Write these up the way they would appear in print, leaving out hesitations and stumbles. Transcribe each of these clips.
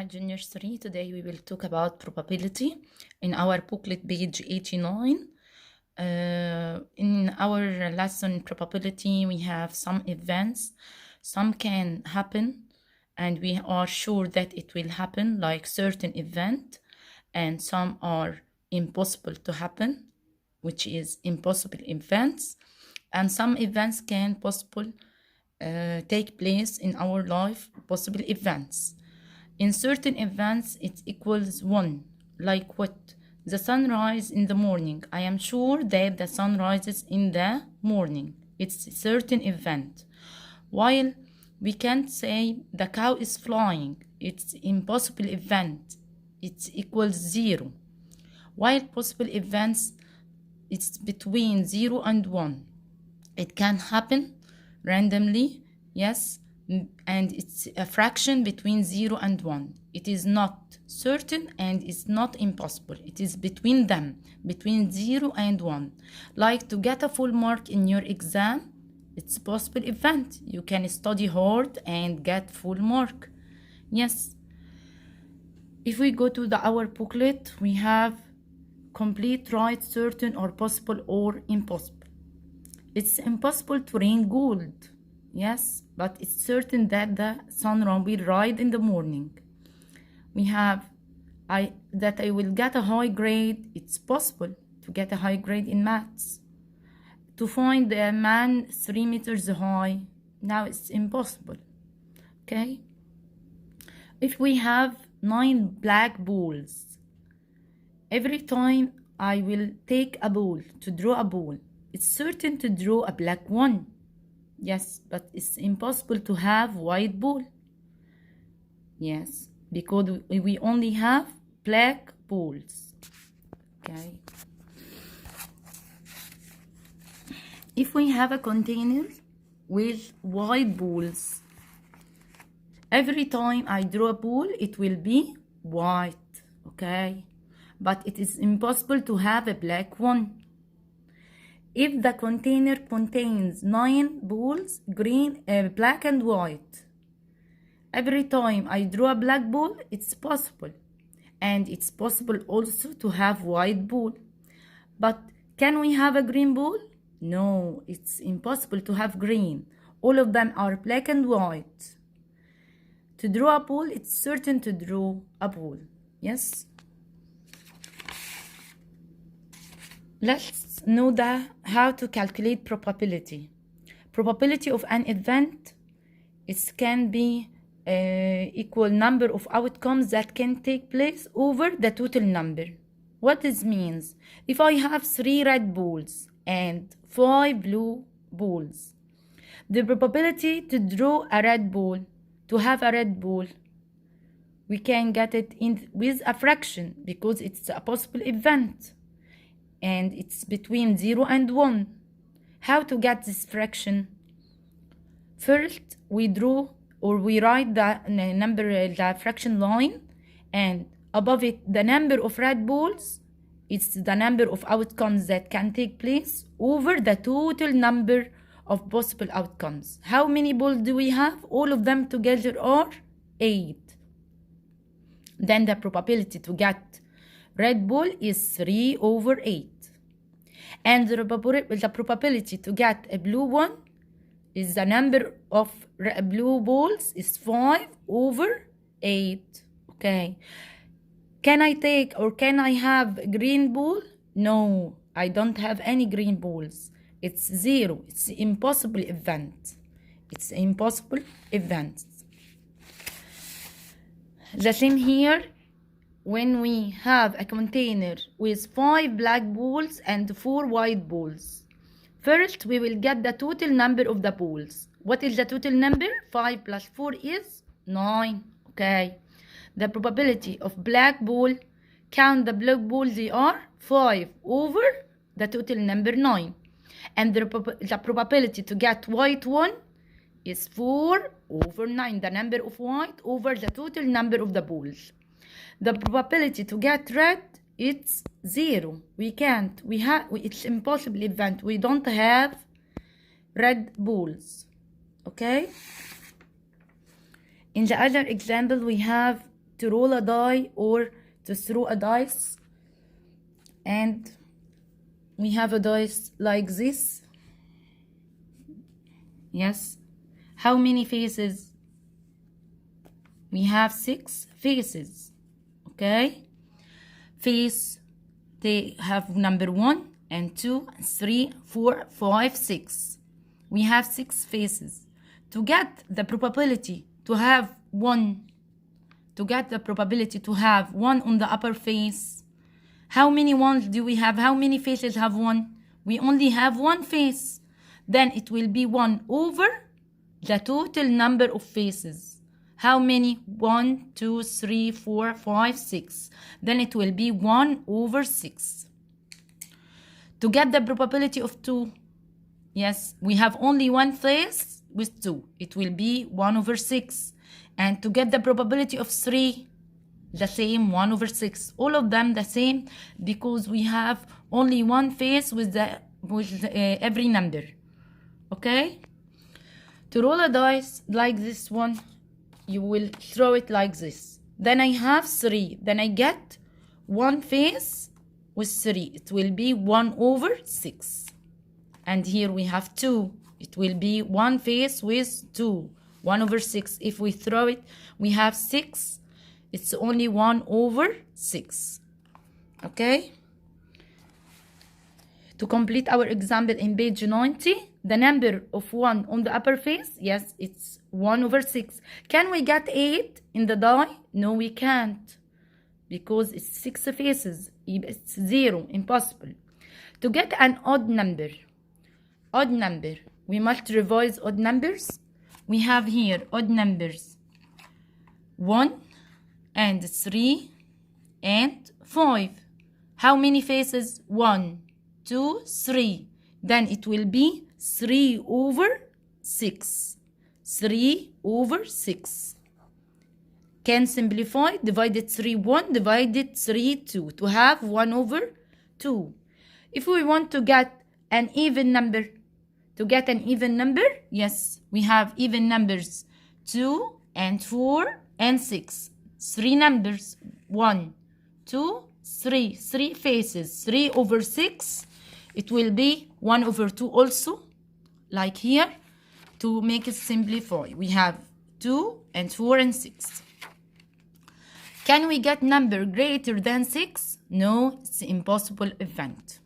Junior 3. Today we will talk about probability in our booklet page 89. In our lesson probability, we have some events. Some can happen and we are sure that it will happen, like certain event, and some are impossible to happen, which is impossible events, and some events can possible take place in our life, possible events. In certain events, it equals 1. Like what? The sunrise in the morning. I am sure that the sun rises in the morning. It's a certain event. While we can't say the cow is flying. It's impossible event. It equals 0. While possible events, it's between 0 and 1. It can happen randomly, yes, and it's a fraction between 0 and 1. It is not certain and it's not impossible. It is between them, between 0 and 1. Like to get a full mark in your exam, it's a possible event. You can study hard and get full mark. Yes. If we go to our booklet, we have complete, right, certain, or possible, or impossible. It's impossible to rain gold, yes, but it's certain that the sun will rise in the morning. We have that I will get a high grade. It's possible to get a high grade in maths. To find a man 3 meters high, now it's impossible, okay? If we have 9 black balls, every time I will take a ball to draw a ball, it's certain to draw a black one. Yes, but it's impossible to have white ball. Yes, because we only have black balls. Okay. If we have a container with white balls, every time I draw a ball, it will be white. Okay. But it is impossible to have a black one. If the container contains 9 balls, green, black and white, every time I draw a black ball, it's possible. And it's possible also to have white ball. But can we have a green ball? No, it's impossible to have green. All of them are black and white. To draw a ball, it's certain to draw a ball. Yes? Let's know how to calculate probability. Probability of an event, it can be equal number of outcomes that can take place over the total number. What this means? If I have 3 red balls and 5 blue balls, the probability to draw a red ball, to have a red ball, we can get it in with a fraction because it's a possible event. And it's between 0 and 1. How to get this fraction? First, we draw or we write the number, the fraction line, and above it, the number of red balls. It's the number of outcomes that can take place over the total number of possible outcomes. How many balls do we have? All of them together are 8. Then the probability to get red ball is 3 over 8. And the probability to get a blue one is the number of blue balls is 5 over 8. Okay. Can I take or can I have a green ball? No, I don't have any green balls. It's 0. It's an impossible event. It's an impossible event. The same here. When we have a container with 5 black balls and 4 white balls, first we will get the total number of the balls. What is the total number? 5 plus 4 is 9. Okay. The probability of black ball, count the black balls, they are 5 over the total number 9. And the probability to get white one is 4 over 9. The number of white over the total number of the balls. The probability to get red, it's 0. We can't. It's impossible event. We don't have red balls. Okay? In the other example, we have to roll a die or to throw a dice. And we have a dice like this. Yes. How many faces? We have 6 faces. Okay. Face, they have number 1 and 2 and 3, 4, 5, 6. We have 6 faces. To get the probability to have one on the upper face, how many ones do we have? How many faces have 1? We only have 1 face. Then it will be 1 over the total number of faces. How many? 1, 2, 3, 4, 5, 6. Then it will be 1 over 6. To get the probability of 2, yes, we have only 1 face with 2. It will be 1 over 6. And to get the probability of 3, the same, 1 over 6. All of them the same because we have only 1 face with every number. Okay? To roll a dice like this one, you will throw it like this. Then I have 3. Then I get 1 face with 3. It will be 1 over 6. And here we have 2. It will be 1 face with 2. 1 over 6. If we throw it, we have 6. It's only 1 over 6. Okay? To complete our example in page 90, the number of 1 on the upper face, yes, it's 1 over 6. Can we get 8 in the die? No, we can't. Because it's 6 faces. It's 0. Impossible. To get an odd number, we must revise odd numbers. We have here odd numbers 1 and 3 and 5. How many faces? 1, 2, 3. Then it will be 3 over 6. 3 over 6. Can simplify. Divided 3, 1. Divided 3, 2. To have 1 over 2. If we want to get an even number, yes, we have even numbers 2 and 4 and 6. 3 numbers. 1, 2, 3. 3 faces. 3 over 6. It will be 1 over 2 also. Like here. To make it simplify, we have 2 and 4 and 6. Can we get number greater than 6? No, it's an impossible event.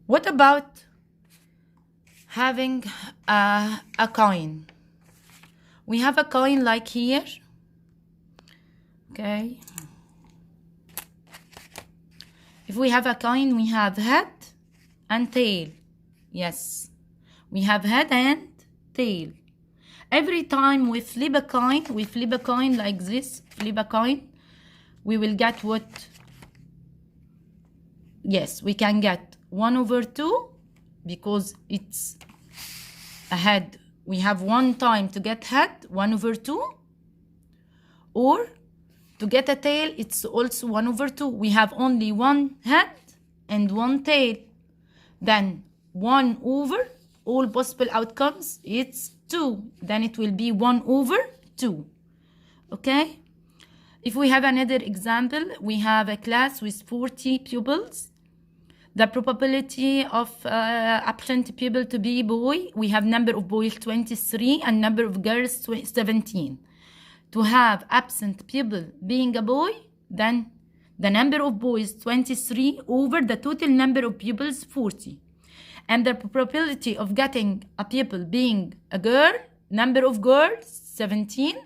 What about having a coin? We have a coin like here. Okay. If we have a coin, we have head and tail. Yes. We have head and tail. Every time we flip a coin like this, we will get what? Yes, we can get 1 over 2 because it's a head. We have 1 time to get head, 1 over 2. Or to get a tail, it's also 1 over 2. We have only 1 head and 1 tail. Then 1 over all possible outcomes, it's 2. Then it will be 1 over 2. Okay? If we have another example, we have a class with 40 pupils. The probability of absent pupil to be boy, we have number of boys 23 and number of girls 17. To have absent pupil being a boy, then the number of boys 23 over the total number of pupils 40. And the probability of getting a pupil being a girl, number of girls 17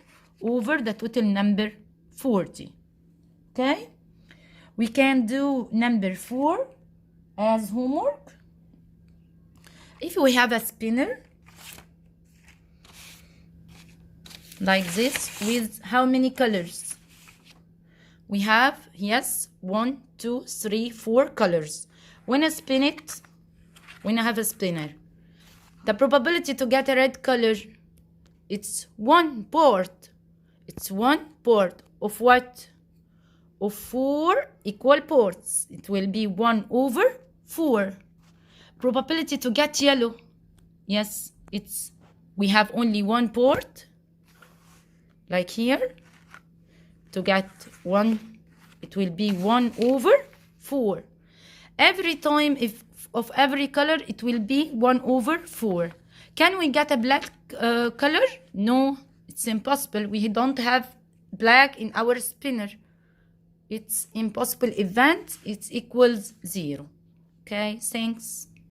over the total number 40. Okay? We can do number 4 as homework. If we have a spinner like this with how many colors? We have, yes, 1, 2, 3, 4 colors. When I spin it, when I have a spinner, the probability to get a red color, it's 1 part. It's 1 part of what? Of 4 equal parts. It will be 1 over 4. Probability to get yellow, yes, we have only 1 part, like here. to get 1, it will be 1 over 4. Every time if of every color, it will be 1 over 4. Can we get a black color? No, it's impossible. We don't have black in our spinner. It's impossible event. It equals 0. Okay, thanks.